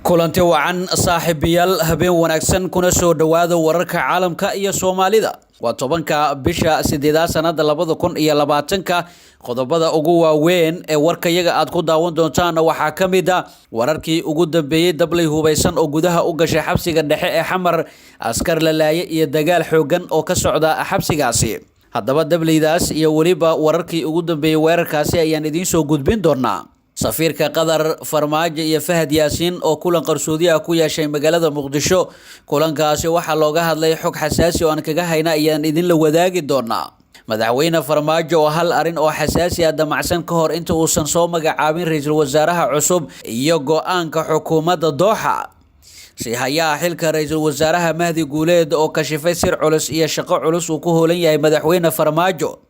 kulanti wacan saaxiibayaal habeen wanaagsan kuna soo dhawaada wararka caalamka iyo Soomaalida waa 10ka bisha 8 sanada 2020 qodobada ugu waaweyn ee warkayaga aad ku daawan doontaan waxa kamid ah wararkii ugu dambeeyay dablay hubeysan oo gudaha u gashay xabsiga dhexe ee Xamar askar la laayay iyo dagaal xoogan oo ka socda xabsigaasi haddaba dablaydaas iyo waliba wararkii ugu dambeeyay weerarkaasi ayaan idin soo gudbin doonaa safiirka Qatar Farmaajo iyo Fahad Yaasiin oo kulan qarsoodi ah ku yeeshay magaalada Muqdisho kulankaasi waxa looga hadlay xog xasaasi oo aan kaga hayna ayaan idin la wadaagi doonaa madaxweyne Farmaajo oo hal arin oo xasaasi ah damacsan ka hor inta uusan soo magacaabin ra'iisul wasaaraha cusub iyo go'aanka xukuumadda Dooxa si hayaa xilka ra'iisul wasaaraha Mahdi Guuleed oo kashifay sir culus iyo shaqo culus uu ku hoolan yahay madaxweyne Farmaajo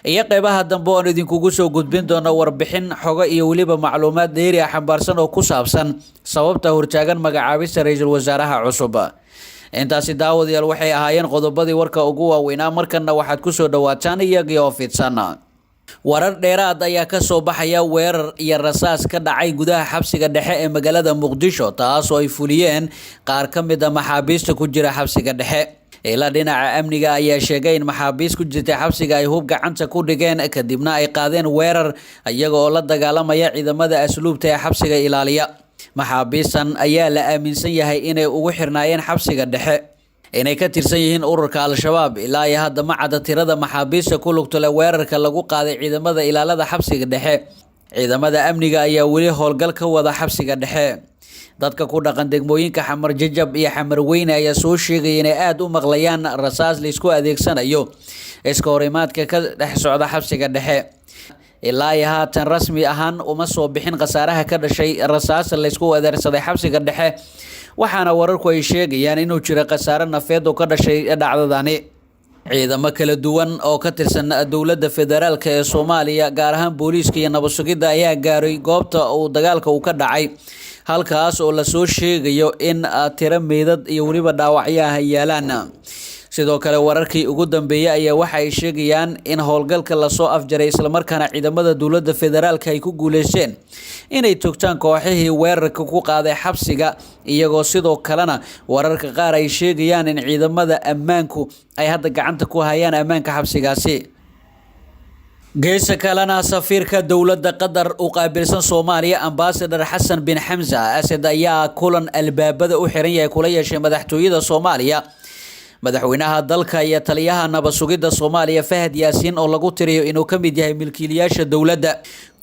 iyo qaybaha dambe oo idinkugu soo gudbin doona warbixin xogo iyo waliba macluumaad dheeri ah xambaarsan oo ku saabsan sababta hortaagan magacaabista ra'iisul wasaaraha cusub intaasi daawadayaal waxay ahaayeen qodobadii warka ugu waaweynaa markana waxaad ku soo dhawaataan iyagii oo fidsan warar dheeraad ayaa ka soo baxaya weerar iyo rasaas ka dhacay gudaha xabsiga dhexe ee magaalada Muqdisho taas oo ay fuliyeen qaar ka mid ah maxaabiista ku jira xabsiga dhexe ila dhinaca amniga ayaa sheegay in maxaabiis ku jirtay xabsiga ay hub gacanta ku dhigeen kadibna ay qaadeen weerar iyaga oo la dagaalamaya ciidamada asluubta ee xabsiga ilaaliya maxaabiistan ayaa la aaminsan yahay inay ugu xirnaayeen xabsiga dhexe inay ka tirsan yihiin ururka Al-Shabaab ilaa iyo hadda ma cadda tirada maxaabiista ku lugta leh weerarka lagu qaaday ciidamada ilaalada xabsiga dhexe ciidamada amniga ayaa weli howlgal ka wada xabsiga dhexe dadka ku dhaqan degmooyinka Xamar Jajab iyo Xamar Weyne ayaa soo sheegay inay aad u maqlayaan rasaas la isku adeegsanayo iska horimaadka ka dhex socda xabsiga dhexe ilaa iyo haatan rasmi ahaan uma soo bixin khasaaraha ka dhashay rasaas la isku adeegsaday xabsiga dhexe waxaana wararku ay sheegayaan inuu jiro khasaare nafeed oo ka dhashay dhacdadani ciidamo kala duwan oo ka tirsan dowladda federaalka ee Soomaaliya gaar ahaan booliiska iyo nabad sugidda ayaa gaaray goobta uu dagaalka uu ka dhacay halkaas oo la soo sheegayo in tiro meedad iyo waliba dhaawacyo ah yaalaan sidoo kale wararkii ugu dambeeyay ayaa waxa ay sheegayaan in howlgalka la soo afjaray isla markaana ciidamada dowladda federaalka ay ku guuleysteen inay toogtaan kooxihii weerarka ku qaaday xabsiga iyagoo sidoo kalena wararka qaar ay sheegayaan in ciidamada ammaanku ay hadda gacanta ku hayaan ammaanka xabsigaasi geesa kalena safiirka dowladda Qatar u qaabilsan Soomaaliya ambassador Xasan bin Xamza Asad ayaa kulan albaabada u xiran yahay kula yeeshay madaxtooyada Soomaaliya madaxweynaha dalka iyo taliyaha nabad sugidda Soomaaliya Fahad Yaasiin oo lagu tiriyo inuu ka mid yahay milkiilayaasha dowladda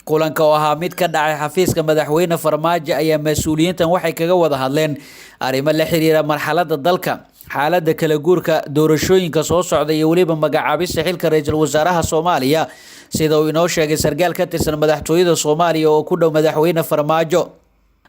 kulanka oo ahaa mid ka dhacay xafiiska madaxweyne Farmaajo ayaa mas'uuliyiintan waxay kaga wada hadleen arrimo la xiriira marxaladda dalka xaaladda kala guurka doorashooyinka soo socda iyo waliba magacaabista xilka ra'iisul wasaaraha Soomaaliya sida uu inoo sheegay sargaal ka tirsan madaxtooyada Soomaaliya oo ku dhow madaxweyne Farmaajo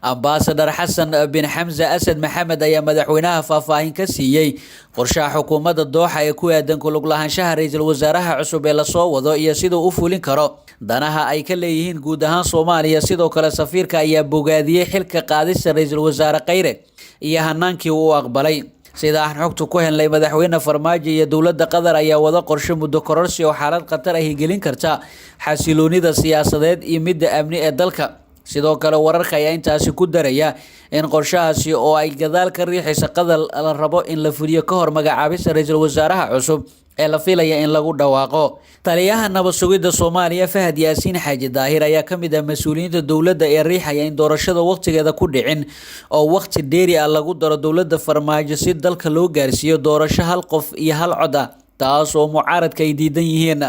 ambassador Xasan bin Xamza Asad Maxamed ayaa madaxweynaha faahfaahin ka siiyay qorshaha xukuumadda Dooxa ee ku aadan ku lug lahaanshaha ra'iisul wasaaraha cusub ee la soo wado iyo sida uu fulin karo danaha ay ka leeyihiin guud ahaan Soomaaliya sidoo kale safiirka ayaa bogaadiyay xilka qaadista ra'iisul wasaare Khayre iyo hanaankii uu aqbalay sida aan xogtu ku helnay madaxweyne Farmaajo iyo dowladda Qatar ayaa wada qorshe muddo kororsi oo xaalad khatar ah gelin karta xasiloonida siyaasadeed iyo midda amni ee dalka sidoo kale wararka ayaa intaasi ku daraya in qorshahaasi oo ay gadaal ka riixaysa Qatar la rabo in la fuliyo ka hor magacaabista ra'iisul wasaaraha cusub ee la filaya in lagu dhawaaqo taliyaha nabad sugidda Soomaaliya Fahad Yaasiin Xaaji Daahir ayaa ka mid ah mas'uuliyiinta dowladda ee riixaya in doorashada waqtigeeda ku dhicin oo waqti dheeri ah lagu daro dowladda Farmaajo si dalka loo gaarsiiyo doorasho hal qof iyo hal cod ah taas oo mucaaradka ay diidan yihiin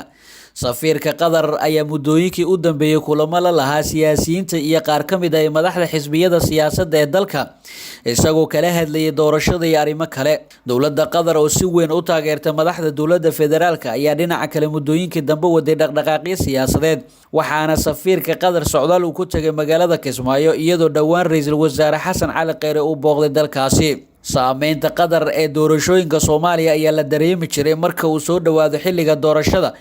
safiirka Qatar ayaa muddooyinkii u dambeeyay kulamo la lahaa siyaasiyiinta iyo qaar ka mid ah madaxda xisbiyada siyaasadda ee dalka isagoo kala hadlayay doorashada iyo arrimo kale dowladda Qatar oo si weyn u taageerta madaxda dowladda federaalka ayaa dhinaca kale muddooyinkii dambe waday dhaqdhaqaaqyo siyaasadeed waxaana safiirka Qatar socdaal uu ku tagay magaalada Kismaayo iyadoo dhawaan ra'iisul wasaare Xasan Cali Khayre uu booqday dalkaasi saameynta Qatar ee doorashooyinka Soomaaliya ayaa la dareemi jiray marka uu soo dhawaado xilliga doorashada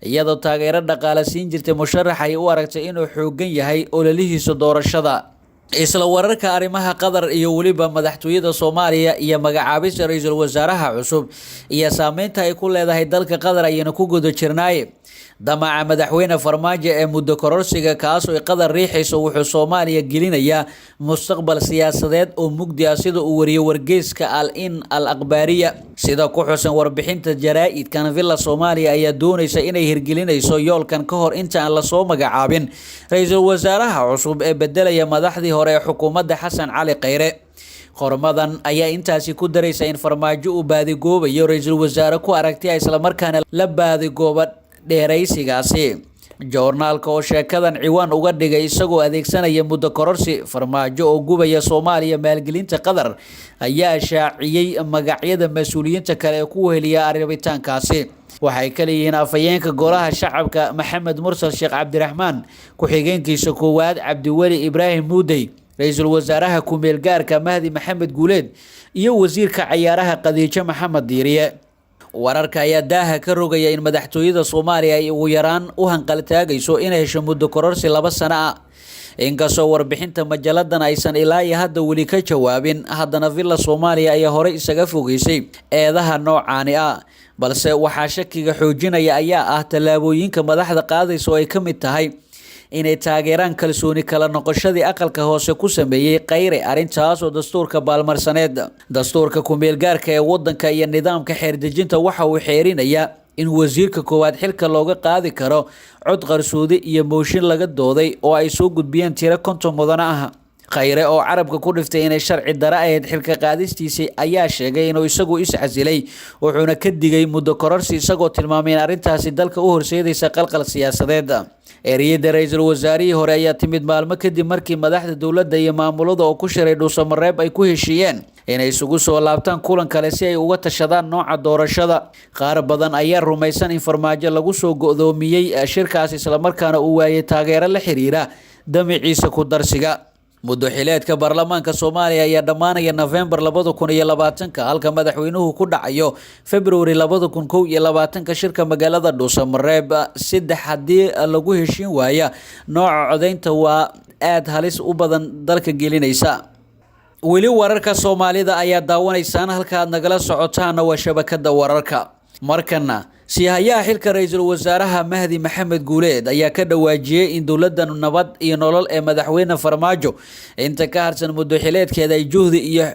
iyadoo taageero dhaqaale siin jirtay musharax ay u aragtay inuu xoogan yahay ololihiisa doorashada isla wararka arrimaha Qatar iyo waliba madaxtooyada Soomaaliya iyo magacaabista ra'iisul wasaaraha cusub iyo saameynta ay ku leedahay dalka Qatar ayayna ku gudo jirnay damaca madaxweyne Farmaajo ee muddo kororsiga kaas oo Qatar riixayso wuxuu Soomaaliya gelinayaa mustaqbal siyaasadeed oo mugdi ah sida uu wariyo wargeyska al-Akhbaariya sida ku xusan warbixinta jaraa'idkan Villa Soomaaliya ayaa doonaysa inay hirgelinayso yoolkan ka hor inta aan la soo magacaabin ra'iisul wasaaraha cusub ee bedelaya madaxdii hore ee xukuumadda Xasan Cali Khayre qormadan ayaa intaasi ku daraysa in Farmaajo uu baadigoobayo ra'iisul wasaare ku aragtay isla markaana la baadigooba dheeraysigaasi joornaalka oo sheekadan ciwaan uga dhigay isagoo adeegsanaya muddo kororsi Farmaajo oo gubaya Soomaaliya maalgelinta Qatar ayaa shaaciyay magacyada mas'uuliyiinta kale ee ku weheliya arrintaankaasi waxay kala yihiin afayeenka golaha shacabka Maxamed Mursal Sheekh Cabdiraxmaan ku-xigeenkiisa koowaad Cabdiweli Ibraahim Muudey ra'iisul wasaaraha ku meel gaarka Mahdi Maxamed Guuleed iyo wasiirka ciyaaraha Khadiija Maxamed Diiriye wararka ayaa daaha ka rogaya in madaxtooyada Soomaaliya ay ugu yaraan u hanqaltaagayso inay hesho muddo kororsi 2 sano ah inkastoo warbixinta majalladan aysan ilaa iyo hadda weli ka jawaabin haddana Villa Soomaaliya ayaa hore isaga fogeysay eedaha noocaani ah balse waxaa shakiga xoojinaya ayaa ah tallaabooyinka madaxda qaadayso ay ka mid tahay inay taageeraan kalsooni kala noqoshadii aqalka hoose ku sameeyay Khayre arintaas oo dastuurka baalmarsaneed dastuurka ku meel gaarka ee wadanka iyo nidaamka xeer dejinta waxa uu xeerinayaa in wasiirka koowaad xilka looga qaadi karo cod qarsoodi iyo mooshin laga dooday oo ay soo gudbiyeen tiro 50 mudan ah Khayre oo carabka ku dhiftay inay sharci dara ahayd xilka qaadistiisa ayaa sheegay inuu isagu iscasilay wuxuuna ka digay muddo kororsi isagoo tilmaamay in arintaasi dalka u horseedaysa qalqal siyaasadeed eriyada ra'iisul wasaarihii hore ayaa timid maalmo kadib markii madaxda dowladda iyo maamulada oo ku shiray Dhuusamareeb ay ku heshiiyeen inay isugu soo laabtaan kulan kale si ay uga tashadaan nooca doorashada qaar badan ayaa rumaysan in Farmaajo lagu soo go'doomiyay shirkaas isla markaana uu waayay taageero la xiriira damiciisa ku darsiga muddo xileedka baarlamaanka Soomaaliya ayaa dhamaanaya November 2020 halka madaxweynuhu ku dhacayo February 2021 shirka magaalada Dhuusamareeb 3 hadii lagu heshiin waaya nooca codeynta waa aad halis u badan dalka gelinaysa weli wararka Soomaalida ayaa daawanaysaan halka aad nagala socotaan waa shabakada wararka markana siyaha xilka ra'iisul wasaaraha Mahdi Maxamed Guuleed ayaa ka dhawaajiyay in dowladda nabad iyo nolol ee madaxweyne Farmaajo inta ka harsan muddo xileedkeeda ay juhdi iyo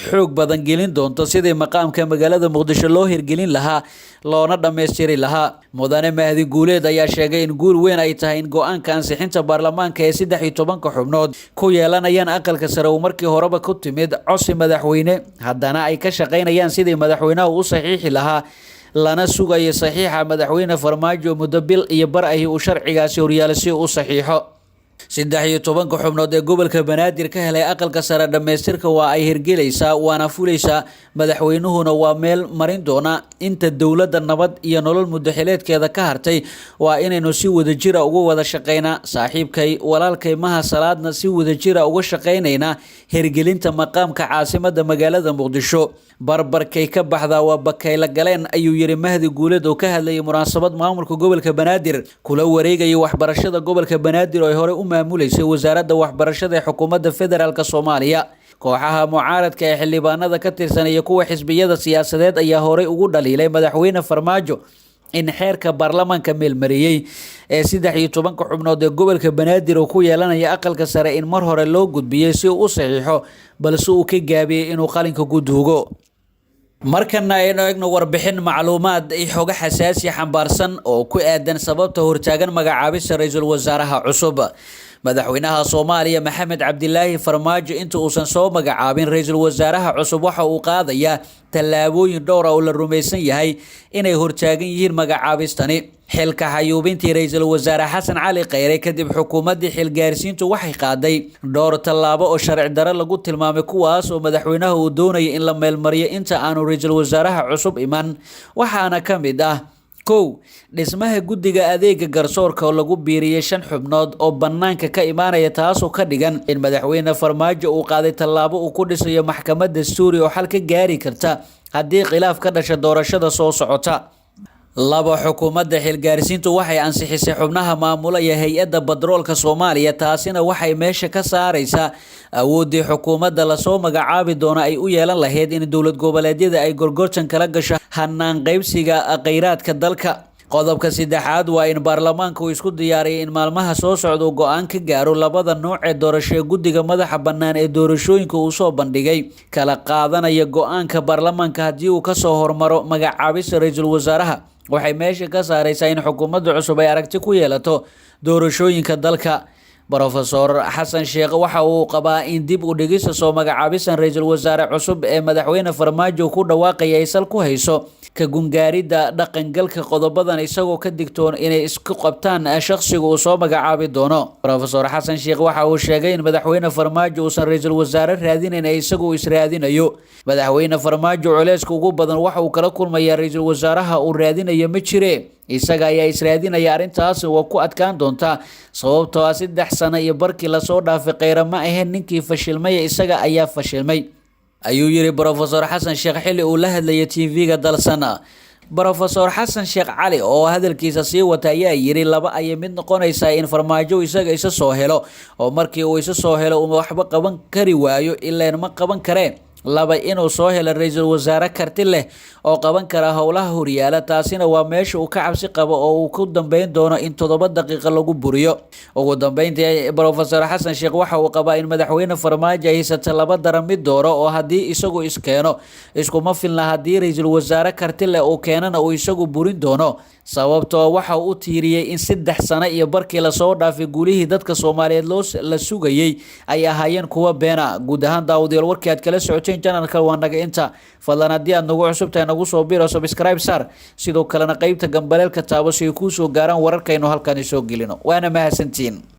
xoog badan gelin doonto sidii maqaamka magaalada Muqdisho loo hirgelin lahaa loona dhameystiri lahaa mudane Mahdi Guuleed ayaa sheegay in guul weyn ay tahay in go'aanka ansixinta baarlamaanka ee 13 xubnood ku yeelanayaan aqalka sare oo markii horeba ku timid codsi madaxweyne haddana ay ka shaqeynayaan sidii madaxweynaha u saxiixi lahaa lana sugayo saxiixa madaxweyne Farmaajo muddo bil iyo bar ay uu sharcigaasi horyaalay u saxiixo 13 xubnood ee gobolka Banaadir ka helay aqalka sare dhameystirka waa ay hirgelaysaa waana fulaysaa madaxweynuhuna waa meel marin doona inta dowladda nabad iyo nolol muddo xileedkeeda ka hartay waa inaynu si wadajir ah uga wada shaqeynaa saaxiibkay walaalkay Maha Salaadna si wadajir ah uga shaqeynayna hirgelinta maqaamka caasimadda magaalada Muqdisho barbarkay ka baxda waa bakay la galeen ayuu yiri Mahdi Guuleed oo ka hadlayay munaasabad maamulka gobolka Banaadir kula wareegay waxbarashada gobolka Banaadir oo hore u maamuleysay wasaaradda waxbarashada ee xukuumadda federaalka Soomaaliya kooxaha mucaaradka ee xildhibaanada ka tirsan iyo kuwa xisbiyada siyaasadeed ayaa hore ugu dhaliilay madaxweyne Farmaajo in xeerka baarlamaanka meelmariyay ee 13 xubnood ee gobolka Banaadir oo ku yeelanaya aqalka sare in mar hore loo gudbiyay si uu u saxiixo balse uu ka gaabiyay inuu qalinka ku duugo markana aynu eegno warbixin macluumaad ay xoga xasaasi xambaarsan oo ku aadan sababta hortaagan magacaabista ra'iisul wasaaraha cusub madaxweynaha Soomaaliya Maxamed Cabdilaahi Farmaajo inta uusan soo magacaabin ra'iisul wasaaraha cusub waxa uu qaadayaa tallaabooyin dhowr ah oo la rumaysan yahay inay hortaagan yihiin magacaabistani xilka xayuubintii ra'iisul wasaare Xasan Cali Khayre kadib xukuumadii xilgaarsiintu waxay qaaday dhowr tallaabo oo sharci darro lagu tilmaamay kuwaas oo madaxweynaha uu doonayay in la meelmariyo inta aanu ra'iisul wasaaraha cusub iman waxaana ka mid ah kow dhismaha guddiga adeega garsoorka oo lagu biiriyay 5 xubnood oo banaanka ka imaanaya taas oo ka dhigan in madaxweyne Farmaajo uu qaaday tallaabo uu ku dhisayo maxkamadda dastuuri oo xal ka gaari karta haddii khilaaf ka dhasha doorashada soo socota laba xukuumadda xilgaarsiintu waxay ansixisay xubnaha maamulaya hay-adda batroolka Soomaaliya taasina waxay meesha ka saaraysaa awoodii xukuumadda la soo magacaabi doono ay u yeelan lahayd in dowlad goboleedyada ay gorgortan kala gasho hanaan qaybsiga kheyraadka dalka. qodobka saddexaad waa in baarlamaanka uu isku diyaariyay in maalmaha soo socda uu go'aan ka gaaro labada nooc ee doorasho ee guddiga madaxa bannaan ee doorashooyinka uu soo bandhigay kala qaadanaya go'aanka baarlamaanka haddii uu ka soo hormaro magacaabista ra'iisul wasaaraha. waxay meesha ka saaraysaa in xukuumadda cusub ay aragti ku yeelato doorashooyinka dalka. Professor Xasan Sheekh waxa uu qabaa in dib u dhigista soo magacaabisan ra'iisul wasaare cusub ee madaxweyne Farmaajo ku dhawaaqay ay sal ku hayso ka gungaaridda dhaqangalka qodobadan isagoo ka digtoon inay isku qabtaan shakhsiga uu soo magacaabi doono. Professor Xasan Sheekh waxa uu sheegay in madaxweyne Farmaajo uusan ra'iisul wasaare raadinayn isagu israadinayo. madaxweyne Farmaajo culayska ugu badan waxa uu kala kulmayaa ra'iisul wasaaraha uu raadinayo ma jire isaga ayaa israadinaya. arrintaas waa ku adkaan doontaa sababtoo ah 3 sano iyo barkii la soo dhaafay kheyra ma ahayn ninkii fashilmay isaga ayaa fashilmay ayuu yiri Professor Xasan Sheekh xilli uu la hadlayay TV-ga dalsana. Professor Xasan Sheekh Cali oo hadalkiisa sii wata ayaa yiri laba ay mid noqonaysa in Farmaajo isaga isa soo helo oo markii uu isa soo helo uu waxba qaban kari waayo ilaa ma qaban kareen laba inuu soo helo ra'iisul wasaare karti leh oo qaban kara howlaha horyaala taasina waa meesha uu ka cabsi qabo oo uu ku dambeyn doono in 7 daqiiqo lagu buriyo. ugu dambeyntii Professor Xasan Sheekh waxa uu qabaa in madaxweyne Farmaajo ay haysato laba daran mid dooro oo haddii isagu iskeeno iskuma filna haddii ra'iisul wasaare karti leh uu keenana uu isagu burin doono sababtoo waxa uu tiiriyay in 3 sano iyo barkii la soo dhaafay guulihii dadka Soomaaliyeed la sugayay ay ahaayeen kuwa beena. guud ahaan daawadayaal warkii aad kala socoteen channelka waa naga inta fadlan haddii aad nagu cusubtahay nagu soo biiro subscribe sar sidoo kalena qaybta gambaleelka taabo si ay kuu soo gaaraan wararkaynu halkan soo gelino waana mahadsantiin.